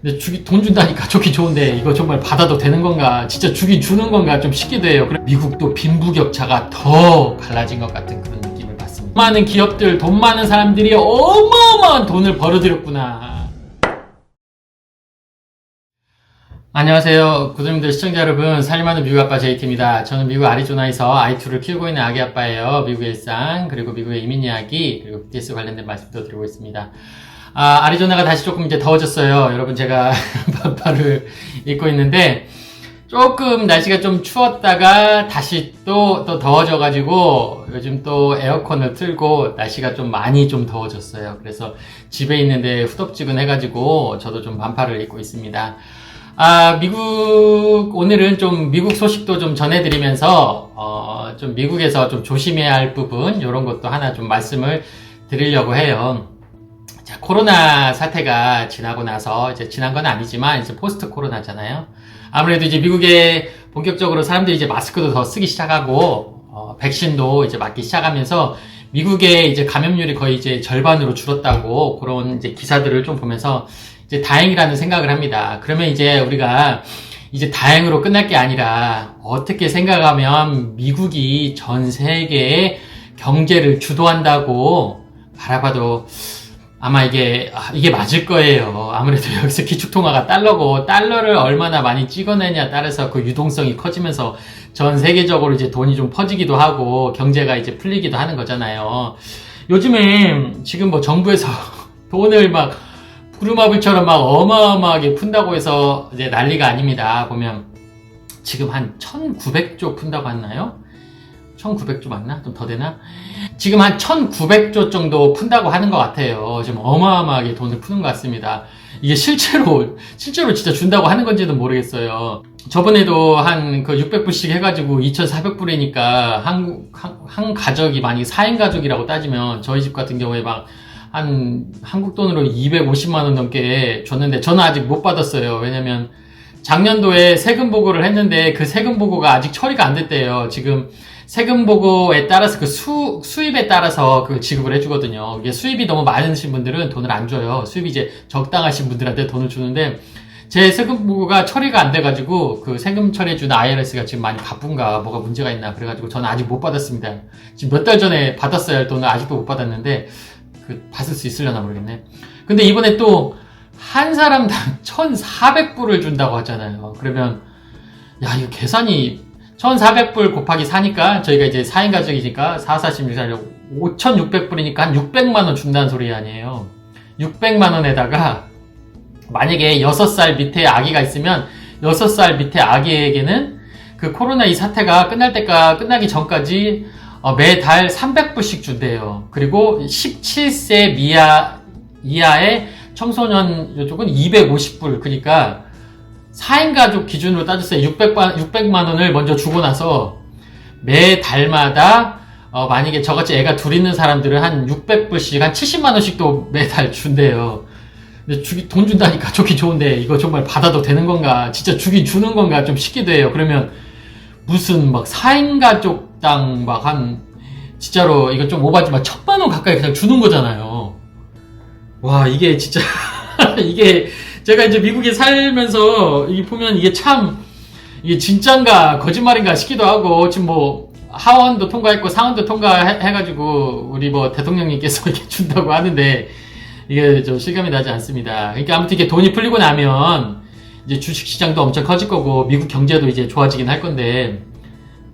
근데 돈 준다니까 좋긴 좋은데 이거 정말 받아도 되는 건가, 진짜 주긴 주는 건가 좀 싶기도 해요. 미국도 빈부격차가 더 갈라진 것 같은 그런 느낌을 받습니다. 많은 기업들, 돈 많은 사람들이 어마어마한 돈을 벌어들였구나. 안녕하세요 구독자님들, 시청자 여러분, 살림하는 미국 아빠 JT입니다. 저는 미국 애리조나에서 아이2를 키우고 있는 아기 아빠예요. 미국의 일상, 그리고 미국의 이민 이야기, 그리고 BTS 관련된 말씀도 드리고 있습니다. 애리조나가 다시 조금 이제 더워졌어요. 여러분, 제가 반팔을 입고 있는데 조금 날씨가 좀 추웠다가 다시 또 더워져가지고 요즘 또 에어컨을 틀고 날씨가 좀 많이 좀 더워졌어요. 그래서 집에 있는데 후덥지근해가지고 저도 좀 반팔을 입고 있습니다. 오늘은 좀 미국 소식도 좀 전해드리면서, 좀 미국에서 좀 조심해야 할 부분, 요런 것도 하나 좀 말씀을 드리려고 해요. 자, 코로나 사태가 지나고 나서, 이제 지난 건 아니지만, 이제 포스트 코로나잖아요. 아무래도 이제 미국에 본격적으로 사람들이 이제 마스크도 더 쓰기 시작하고, 백신도 이제 맞기 시작하면서, 미국의 이제 감염률이 거의 이제 절반으로 줄었다고, 그런 이제 기사들을 좀 보면서, 이제 다행이라는 생각을 합니다. 그러면 이제 우리가 이제 다행으로 끝날 게 아니라 어떻게 생각하면 미국이 전 세계의 경제를 주도한다고 바라봐도 아마 이게 맞을 거예요. 아무래도 여기서 기축통화가 달러고, 달러를 얼마나 많이 찍어내냐에 따라서 그 유동성이 커지면서 전 세계적으로 이제 돈이 좀 퍼지기도 하고 경제가 이제 풀리기도 하는 거잖아요. 요즘에 지금 뭐 정부에서 돈을 막 구루마블처럼 막 어마어마하게 푼다고 해서 이제 난리가 아닙니다. 보면 지금 한 1900조 푼다고 했나요? 1900조 맞나? 좀 더 되나? 지금 한 1900조 정도 푼다고 하는 것 같아요. 지금 어마어마하게 돈을 푸는 것 같습니다. 이게 실제로 진짜 준다고 하는 건지는 모르겠어요. 저번에도 한 그 600불씩 해가지고 2400불이니까 한 가족이 만약에 4인 가족이라고 따지면 저희 집 같은 경우에 막 한국 돈으로 250만원 넘게 줬는데 저는 아직 못 받았어요. 왜냐면 작년도에 세금 보고를 했는데 그 세금 보고가 아직 처리가 안 됐대요. 지금 세금 보고에 따라서 그 수입에 따라서 그 지급을 해주거든요. 이게 수입이 너무 많으신 분들은 돈을 안 줘요. 수입이 이제 적당하신 분들한테 돈을 주는데 제 세금 보고가 처리가 안 돼가지고 그 세금 처리해주는 IRS가 지금 많이 바쁜가 뭐가 문제가 있나 그래가지고 저는 아직 못 받았습니다. 지금 몇 달 전에 받았어야 할 돈을 아직도 못 받았는데 받을 수 있으려나 모르겠네. 근데 이번에 또 한 사람당 1400불을 준다고 하잖아요. 그러면 야, 이거 계산이 1400불 곱하기 4니까 저희가 이제 4인 가족이니까 4, 46, 5600불이니까 한 600만원 준다는 소리 아니에요. 600만원에다가 만약에 6살 밑에 아기가 있으면 6살 밑에 아기에게는 그 코로나 이 사태가 끝나기 전까지 매달 300불씩 준대요. 그리고 17세 이하의 청소년 요쪽은 250불. 그러니까 4인 가족 기준으로 따졌어요. 600만 원을 먼저 주고 나서 매달마다 만약에 저같이 애가 둘 있는 사람들은 한 600불씩 한 70만 원씩 또 매달 준대요. 근데 돈 준다니까 좋긴 좋은데 이거 정말 받아도 되는 건가, 진짜 주긴 주는 건가 좀 싶기도 해요. 그러면 무슨 막 4인 가족당 막 진짜로 이거 좀 오바지만 1000만원 가까이 그냥 주는 거잖아요. 와, 이게 진짜 이게 제가 이제 미국에 살면서 이게 보면 이게 진짠가 거짓말인가 싶기도 하고, 지금 뭐 하원도 통과했고 상원도 통과해가지고 우리 뭐 대통령님께서 이렇게 준다고 하는데 이게 좀 실감이 나지 않습니다. 그러니까 아무튼 이게 돈이 풀리고 나면 이제 주식시장도 엄청 커질 거고 미국 경제도 이제 좋아지긴 할 건데,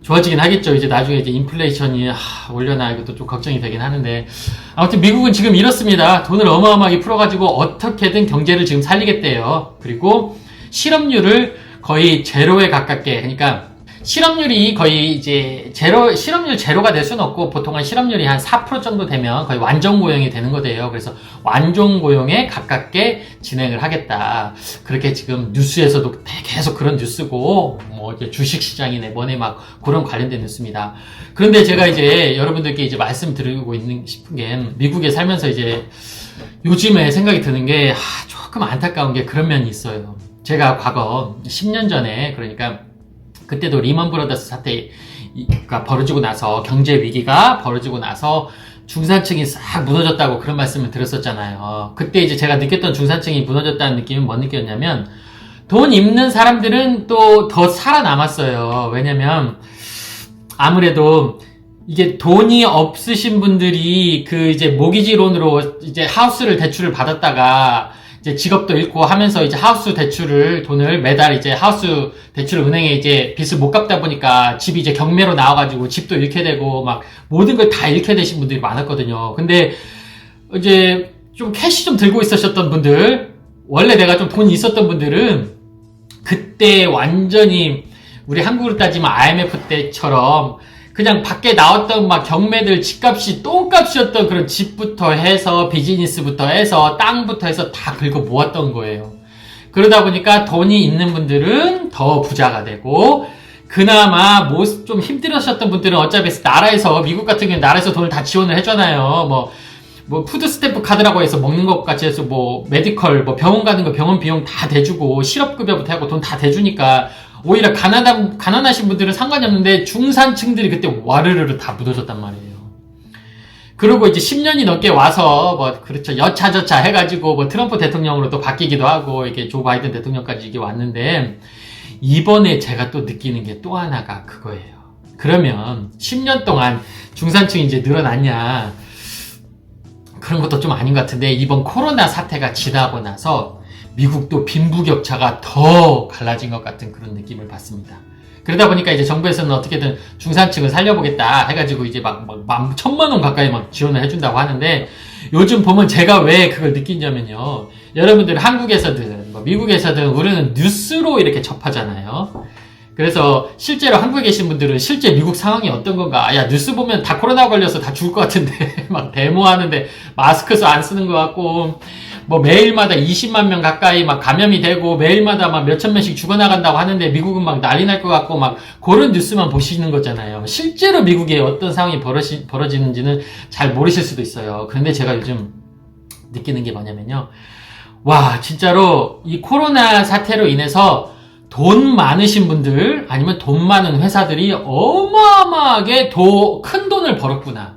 좋아지긴 하겠죠. 이제 나중에 이제 인플레이션이 올려나 이것도 좀 걱정이 되긴 하는데, 아무튼 미국은 지금 이렇습니다. 돈을 어마어마하게 풀어가지고 어떻게든 경제를 지금 살리겠대요. 그리고 실업률을 거의 제로에 가깝게, 그러니까 실업률이 거의 이제 실업률 제로가 될 수는 없고 보통은 실업률이 한 4% 정도 되면 거의 완전 고용이 되는 거대요. 그래서 완전 고용에 가깝게 진행을 하겠다. 그렇게 지금 뉴스에서도 계속 그런 뉴스고, 뭐 이제 주식시장이네 뭐네 막 그런 관련된 뉴스입니다. 그런데 제가 이제 여러분들께 이제 말씀드리고 싶은 게, 미국에 살면서 이제 요즘에 생각이 드는 게 조금 안타까운 게 그런 면이 있어요. 제가 과거 10년 전에, 그러니까 그때도 리먼 브라더스 사태가 벌어지고 나서, 경제 위기가 벌어지고 나서 중산층이 싹 무너졌다고 그런 말씀을 드렸었잖아요. 그때 이제 제가 느꼈던 중산층이 무너졌다는 느낌은 뭔 느꼈냐면, 돈 있는 사람들은 또 더 살아남았어요. 왜냐면, 아무래도 이게 돈이 없으신 분들이 그 이제 모기지론으로 이제 하우스를 대출을 받았다가 이제 직업도 잃고 하면서 이제 하우스 대출을 돈을 매달 이제 하우스 대출을 은행에 이제 빚을 못 갚다 보니까 집이 이제 경매로 나와가지고 집도 잃게 되고 막 모든 걸 다 잃게 되신 분들이 많았거든요. 근데 이제 좀 캐시 좀 들고 있으셨던 분들, 원래 내가 좀 돈이 있었던 분들은 그때 완전히 우리 한국으로 따지면 IMF 때처럼 그냥 밖에 나왔던 막 경매들 집값이 똥값이었던 그런 집부터 해서 비즈니스부터 해서 땅부터 해서 다 긁어 모았던 거예요. 그러다 보니까 돈이 있는 분들은 더 부자가 되고, 그나마 뭐 좀 힘들으셨던 분들은 어차피 나라에서, 미국 같은 경우는 나라에서 돈을 다 지원을 해주잖아요. 뭐 푸드 스탬프 카드라고 해서 먹는 것 같이 해서 뭐 메디컬, 뭐 병원 가는 거 병원 비용 다 대주고 실업급여부터 하고 돈 다 대주니까 오히려 가난하신 분들은 상관이 없는데 중산층들이 그때 와르르르 다 묻어졌단 말이에요. 그리고 이제 10년이 넘게 와서 뭐 그렇죠, 여차저차 해가지고 뭐 트럼프 대통령으로 또 바뀌기도 하고 이게 조 바이든 대통령까지 이게 왔는데, 이번에 제가 또 느끼는 게 또 하나가 그거예요. 그러면 10년 동안 중산층이 이제 늘어났냐, 그런 것도 좀 아닌 것 같은데, 이번 코로나 사태가 지나고 나서 미국도 빈부격차가 더 갈라진 것 같은 그런 느낌을 받습니다. 그러다 보니까 이제 정부에서는 어떻게든 중산층을 살려보겠다 해가지고 이제 막 1,000만 원 가까이 막 지원을 해준다고 하는데, 요즘 보면 제가 왜 그걸 느끼냐면요. 여러분들 한국에서든 뭐 미국에서든 우리는 뉴스로 이렇게 접하잖아요. 그래서 실제로 한국에 계신 분들은 실제 미국 상황이 어떤 건가, 야 뉴스 보면 다 코로나 걸려서 다 죽을 것 같은데 막 데모하는데 마스크도 안 쓰는 것 같고, 뭐 매일마다 20만 명 가까이 막 감염이 되고 매일마다 막 몇천 명씩 죽어나간다고 하는데 미국은 막 난리 날 것 같고 막 그런 뉴스만 보시는 거잖아요. 실제로 미국에 어떤 상황이 벌어지는지는 잘 모르실 수도 있어요. 그런데 제가 요즘 느끼는 게 뭐냐면요. 와, 진짜로 이 코로나 사태로 인해서 돈 많으신 분들 아니면 돈 많은 회사들이 어마어마하게 더 큰 돈을 벌었구나.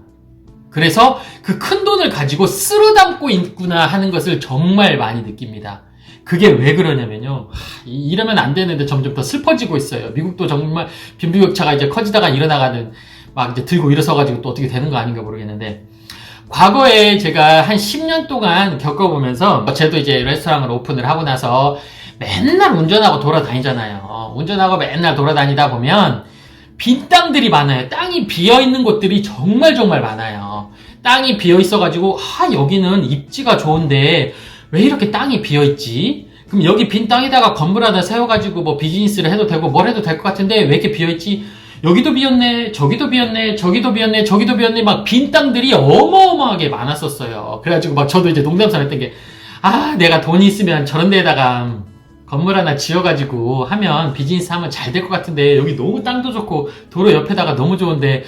그래서 그 큰 돈을 가지고 쓸어 담고 있구나 하는 것을 정말 많이 느낍니다. 그게 왜 그러냐면요. 이러면 안 되는데 점점 더 슬퍼지고 있어요. 미국도 정말 빈부격차가 이제 커지다가 일어나가는, 막 이제 들고 일어서가지고 또 어떻게 되는 거 아닌가 모르겠는데, 과거에 제가 한 10년 동안 겪어보면서, 저도 이제 레스토랑을 오픈을 하고 나서 맨날 운전하고 돌아다니잖아요. 운전하고 맨날 돌아다니다 보면 빈 땅들이 많아요. 땅이 비어있는 곳들이 정말 많아요. 땅이 비어있어가지고, 여기는 입지가 좋은데 왜 이렇게 땅이 비어있지? 그럼 여기 빈 땅에다가 건물 하나 세워가지고 뭐 비즈니스를 해도 되고 뭘 해도 될 것 같은데 왜 이렇게 비어있지? 여기도 비었네, 저기도 비었네, 저기도 비었네, 저기도 비었네, 막 빈 땅들이 어마어마하게 많았었어요. 그래가지고 막 저도 이제 농담삼아 했던 게, 내가 돈이 있으면 저런 데에다가 건물 하나 지어가지고 하면 비즈니스 하면 잘 될 것 같은데 여기 너무 땅도 좋고 도로 옆에다가 너무 좋은데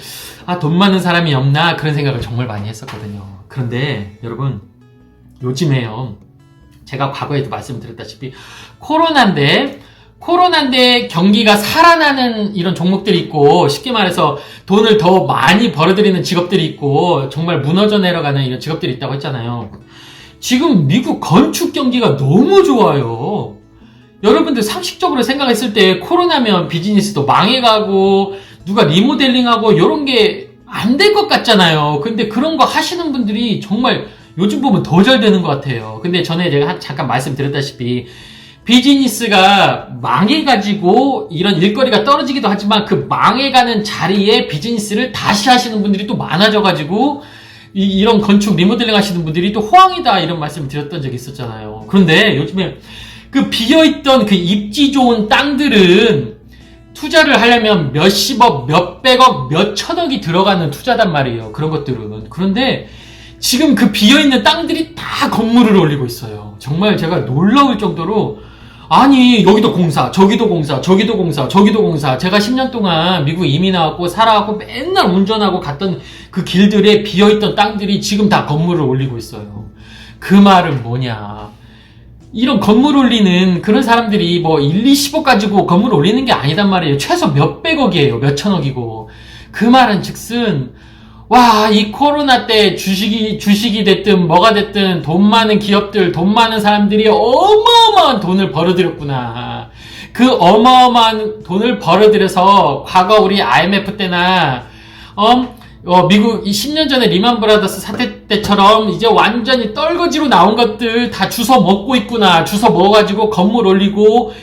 돈 많은 사람이 없나, 그런 생각을 정말 많이 했었거든요. 그런데 여러분, 요즘에요, 제가 과거에도 말씀드렸다시피 코로나인데 경기가 살아나는 이런 종목들이 있고, 쉽게 말해서 돈을 더 많이 벌어들이는 직업들이 있고, 정말 무너져 내려가는 이런 직업들이 있다고 했잖아요. 지금 미국 건축 경기가 너무 좋아요. 여러분들 상식적으로 생각했을 때 코로나면 비즈니스도 망해가고 누가 리모델링하고 이런 게 안 될 것 같잖아요. 근데 그런 거 하시는 분들이 정말 요즘 보면 더 잘 되는 것 같아요. 근데 전에 제가 잠깐 말씀드렸다시피 비즈니스가 망해가지고 이런 일거리가 떨어지기도 하지만 그 망해가는 자리에 비즈니스를 다시 하시는 분들이 또 많아져가지고 이런 건축 리모델링 하시는 분들이 또 호황이다, 이런 말씀을 드렸던 적이 있었잖아요. 그런데 요즘에 그 비어있던 그 입지 좋은 땅들은 투자를 하려면 몇십억, 몇백억, 몇천억이 들어가는 투자단 말이에요. 그런 것들은. 그런데 지금 그 비어있는 땅들이 다 건물을 올리고 있어요. 정말 제가 놀라울 정도로, 아니 여기도 공사, 저기도 공사, 저기도 공사, 저기도 공사. 제가 10년 동안 미국 이민 와갖고 살아갖고 맨날 운전하고 갔던 그 길들에 비어있던 땅들이 지금 다 건물을 올리고 있어요. 그 말은 뭐냐, 이런 건물 올리는 그런 사람들이 뭐 1, 20억 가지고 건물 올리는 게 아니단 말이에요. 최소 몇백억이에요. 몇천억이고. 그 말은 즉슨, 와, 이 코로나 때 주식이 됐든 뭐가 됐든 돈 많은 기업들, 돈 많은 사람들이 어마어마한 돈을 벌어들였구나. 그 어마어마한 돈을 벌어들여서 과거 우리 IMF 때나, 미국 10년 전에 리만 브라더스 사태 때처럼 이제 완전히 떨거지로 나온 것들 다 주워 먹고 있구나. 주워 먹어가지고 건물 올리고,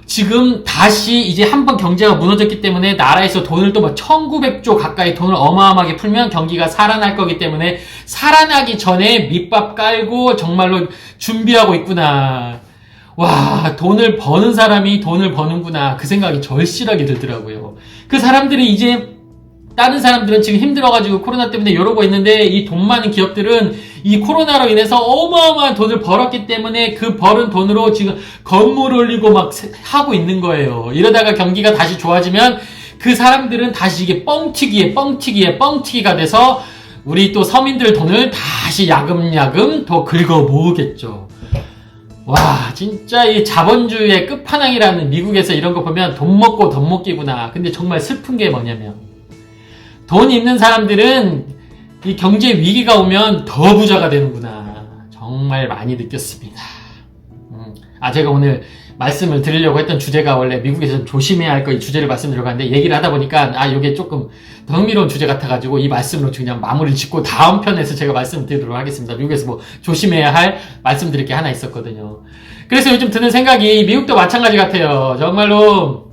지금 다시 이제 한번 경제가 무너졌기 때문에 나라에서 돈을 또 1900조 가까이 돈을 어마어마하게 풀면 경기가 살아날 거기 때문에 살아나기 전에 밑밥 깔고 정말로 준비하고 있구나. 와, 돈을 버는 사람이 돈을 버는구나. 그 생각이 절실하게 들더라고요. 그 사람들이 이제 다른 사람들은 지금 힘들어가지고 코로나 때문에 이러고 있는데 이 돈 많은 기업들은 이 코로나로 인해서 어마어마한 돈을 벌었기 때문에 그 벌은 돈으로 지금 건물 올리고 막 하고 있는 거예요. 이러다가 경기가 다시 좋아지면 그 사람들은 다시 이게 뻥튀기가 돼서 우리 또 서민들 돈을 다시 야금야금 더 긁어 모으겠죠. 와, 진짜 이 자본주의의 끝판왕이라는 미국에서 이런 거 보면 돈 먹고 돈 먹기구나. 근데 정말 슬픈 게 뭐냐면 돈 있는 사람들은 이 경제 위기가 오면 더 부자가 되는구나. 정말 많이 느꼈습니다. 제가 오늘 말씀을 드리려고 했던 주제가 원래 미국에서 조심해야 할 거 이 주제를 말씀드리려고 하는데 얘기를 하다 보니까 이게 조금 더 흥미로운 주제 같아가지고 이 말씀으로 그냥 마무리를 짓고 다음 편에서 제가 말씀드리도록 하겠습니다. 미국에서 뭐 조심해야 할 말씀드릴 게 하나 있었거든요. 그래서 요즘 드는 생각이 미국도 마찬가지 같아요. 정말로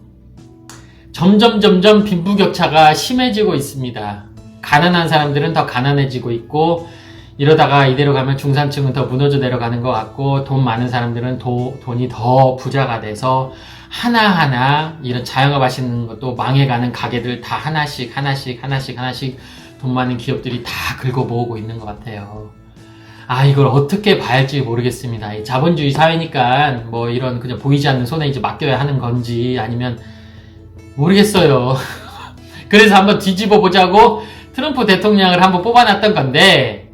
점점 빈부격차가 심해지고 있습니다. 가난한 사람들은 더 가난해지고 있고 이러다가 이대로 가면 중산층은 더 무너져 내려가는 것 같고 돈 많은 사람들은 돈이 더 부자가 돼서 하나하나 이런 자영업 하시는 것도 망해가는 가게들 다 하나씩 돈 많은 기업들이 다 긁어 모으고 있는 것 같아요. 이걸 어떻게 봐야 할지 모르겠습니다. 이 자본주의 사회니까 뭐 이런 그냥 보이지 않는 손에 이제 맡겨야 하는 건지 아니면 모르겠어요. 그래서 한번 뒤집어 보자고 트럼프 대통령을 한번 뽑아놨던 건데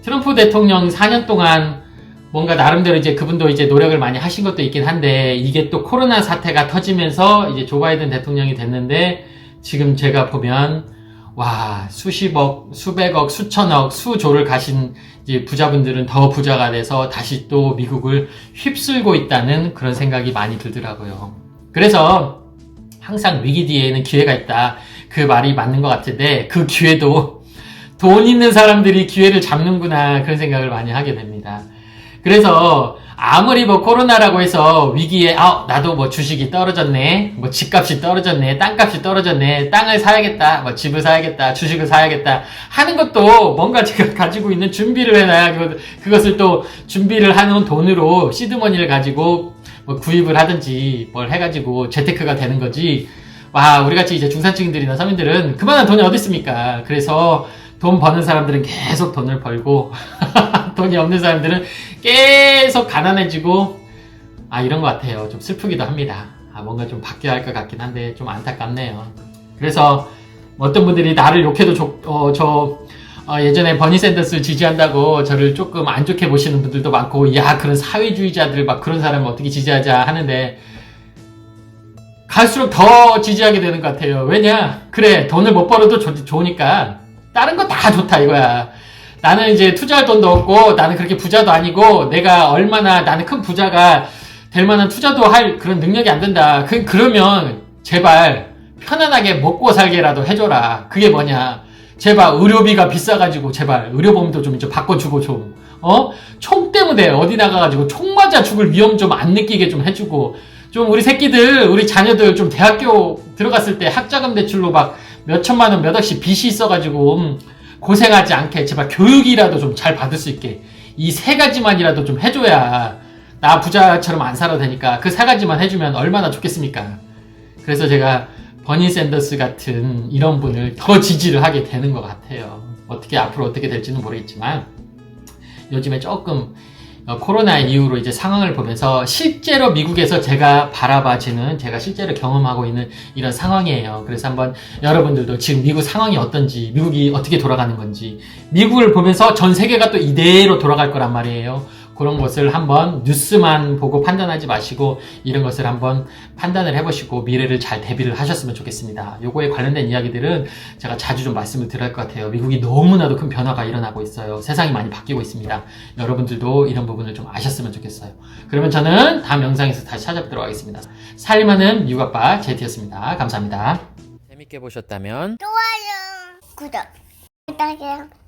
트럼프 대통령 4년 동안 뭔가 나름대로 이제 그분도 이제 노력을 많이 하신 것도 있긴 한데 이게 또 코로나 사태가 터지면서 이제 조 바이든 대통령이 됐는데 지금 제가 보면 와, 수십억, 수백억, 수천억, 수조를 가신 이제 부자분들은 더 부자가 돼서 다시 또 미국을 휩쓸고 있다는 그런 생각이 많이 들더라고요. 그래서 항상 위기 뒤에는 기회가 있다. 그 말이 맞는 것 같은데 그 기회도 돈 있는 사람들이 기회를 잡는구나 그런 생각을 많이 하게 됩니다. 그래서 아무리 뭐 코로나라고 해서 위기에 나도 뭐 주식이 떨어졌네, 뭐 집값이 떨어졌네, 땅값이 떨어졌네, 땅을 사야겠다, 뭐 집을 사야겠다, 주식을 사야겠다 하는 것도 뭔가 제가 가지고 있는 준비를 해놔야 그것을 또 준비를 하는 돈으로 시드머니를 가지고 뭐 구입을 하든지 뭘 해가지고 재테크가 되는 거지. 와, 우리같이 이제 중산층들이나 서민들은 그만한 돈이 어디 있습니까? 그래서 돈 버는 사람들은 계속 돈을 벌고 돈이 없는 사람들은 계속 가난해지고 이런 것 같아요. 좀 슬프기도 합니다. 뭔가 좀 바뀌어야 할 것 같긴 한데 좀 안타깝네요. 그래서 어떤 분들이 나를 욕해도 예전에 버니 샌더스 지지한다고 저를 조금 안 좋게 보시는 분들도 많고 야, 그런 사회주의자들 막 그런 사람을 어떻게 지지하자 하는데 갈수록 더 지지하게 되는 것 같아요. 왜냐? 그래, 돈을 못 벌어도 좋으니까 다른 거 다 좋다 이거야. 나는 이제 투자할 돈도 없고 나는 그렇게 부자도 아니고 내가 얼마나 나는 큰 부자가 될 만한 투자도 할 그런 능력이 안 된다. 그러면 제발 편안하게 먹고 살게라도 해줘라. 그게 뭐냐? 제발 의료비가 비싸가지고 제발 의료보험도 좀 바꿔주고 총 때문에 어디 나가가지고 총 맞아 죽을 위험 좀 안 느끼게 좀 해주고 좀 우리 새끼들 우리 자녀들 좀 대학교 들어갔을 때 학자금 대출로 막 몇천만 원 몇억씩 빚이 있어가지고 고생하지 않게 제발 교육이라도 좀 잘 받을 수 있게 이 세 가지만이라도 좀 해줘야 나 부자처럼 안 살아도 되니까 그 세 가지만 해주면 얼마나 좋겠습니까? 그래서 제가 버니 샌더스 같은 이런 분을 더 지지를 하게 되는 것 같아요. 앞으로 어떻게 될지는 모르겠지만 요즘에 조금 코로나 이후로 이제 상황을 보면서 실제로 미국에서 제가 바라봐지는 제가 실제로 경험하고 있는 이런 상황이에요. 그래서 한번 여러분들도 지금 미국 상황이 어떤지 미국이 어떻게 돌아가는 건지 미국을 보면서 전 세계가 또 이대로 돌아갈 거란 말이에요. 그런 것을 한번 뉴스만 보고 판단하지 마시고 이런 것을 한번 판단을 해보시고 미래를 잘 대비를 하셨으면 좋겠습니다. 요거에 관련된 이야기들은 제가 자주 좀 말씀을 드릴 것 같아요. 미국이 너무나도 큰 변화가 일어나고 있어요. 세상이 많이 바뀌고 있습니다. 여러분들도 이런 부분을 좀 아셨으면 좋겠어요. 그러면 저는 다음 영상에서 다시 찾아뵙도록 하겠습니다. 살림하는 미국 아빠 제이였습니다. 감사합니다. 재밌게 보셨다면 좋아요, 구독 부탁해요.